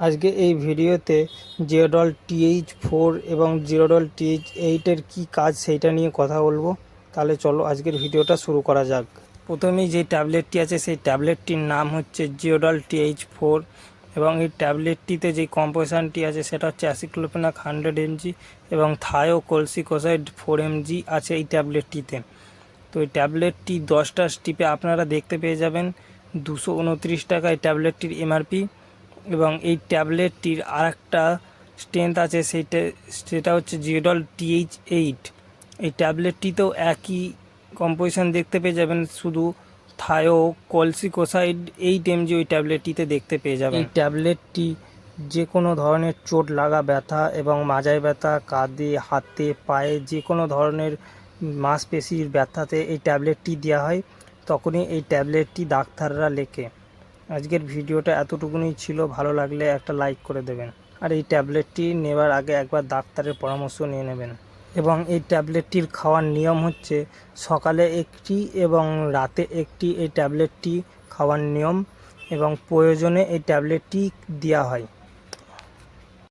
আজকে এই ভিডিওতে জিওডল TH4 এবং জিওডল TH8 এর কী কাজ সেইটা নিয়ে কথা বলবো। তাহলে চলো আজকের ভিডিওটা শুরু করা যাক। প্রথমেই যে ট্যাবলেটটি আছে সেই ট্যাবলেটটির নাম হচ্ছে জিওডল TH4 এবং এই ট্যাবলেটটিতে যে কম্পোজিশনটি আছে সেটা হচ্ছে অ্যাসিক্লোফেনাক 100 mg এবং থায়োকোলসিকোসাইড 4 mg আছে এই ট্যাবলেটটিতে। তো এই ট্যাবলেটটি 10টা স্টিপে আপনারা দেখতে পেয়ে যাবেন। 229 টাকা এই ট্যাবলেটটির MRP। এবং এই ট্যাবলেটটির আরেকটা স্ট্রেংথ আছে সেটা হচ্ছে জিওডল TH8। এই ট্যাবলেটটিতেও একই কম্পোজিশন দেখতে পেয়ে যাবেন, শুধু থায়োকোলসিকোসাইড 8 mg ওই ট্যাবলেটটিতে দেখতে পেয়ে যাবেন। এই ট্যাবলেটটি যে কোনো ধরনের চোট লাগা ব্যথা এবং মাজায় ব্যথা, কাঁধে হাতে পায়ে যে কোনো ধরনের মাংসপেশির ব্যথাতে এই ট্যাবলেটটি দেওয়া হয়, তখনই এই ট্যাবলেটটি ডাক্তাররা লেখে। আজকের ভিডিওটা এতটুকুনি ছিল, ভালো লাগলে একটা লাইক করে দেবেন আর এই ট্যাবলেটটি নেবার আগে একবার ডাক্তারের পরামর্শ নিয়ে নেবেন। এবং এই ট্যাবলেটটির খাওয়ার নিয়ম হচ্ছে সকালে একটি এবং রাতে এই ট্যাবলেটটি খাওয়ার নিয়ম এবং প্রয়োজনে এই ট্যাবলেটটি দেওয়া হয়।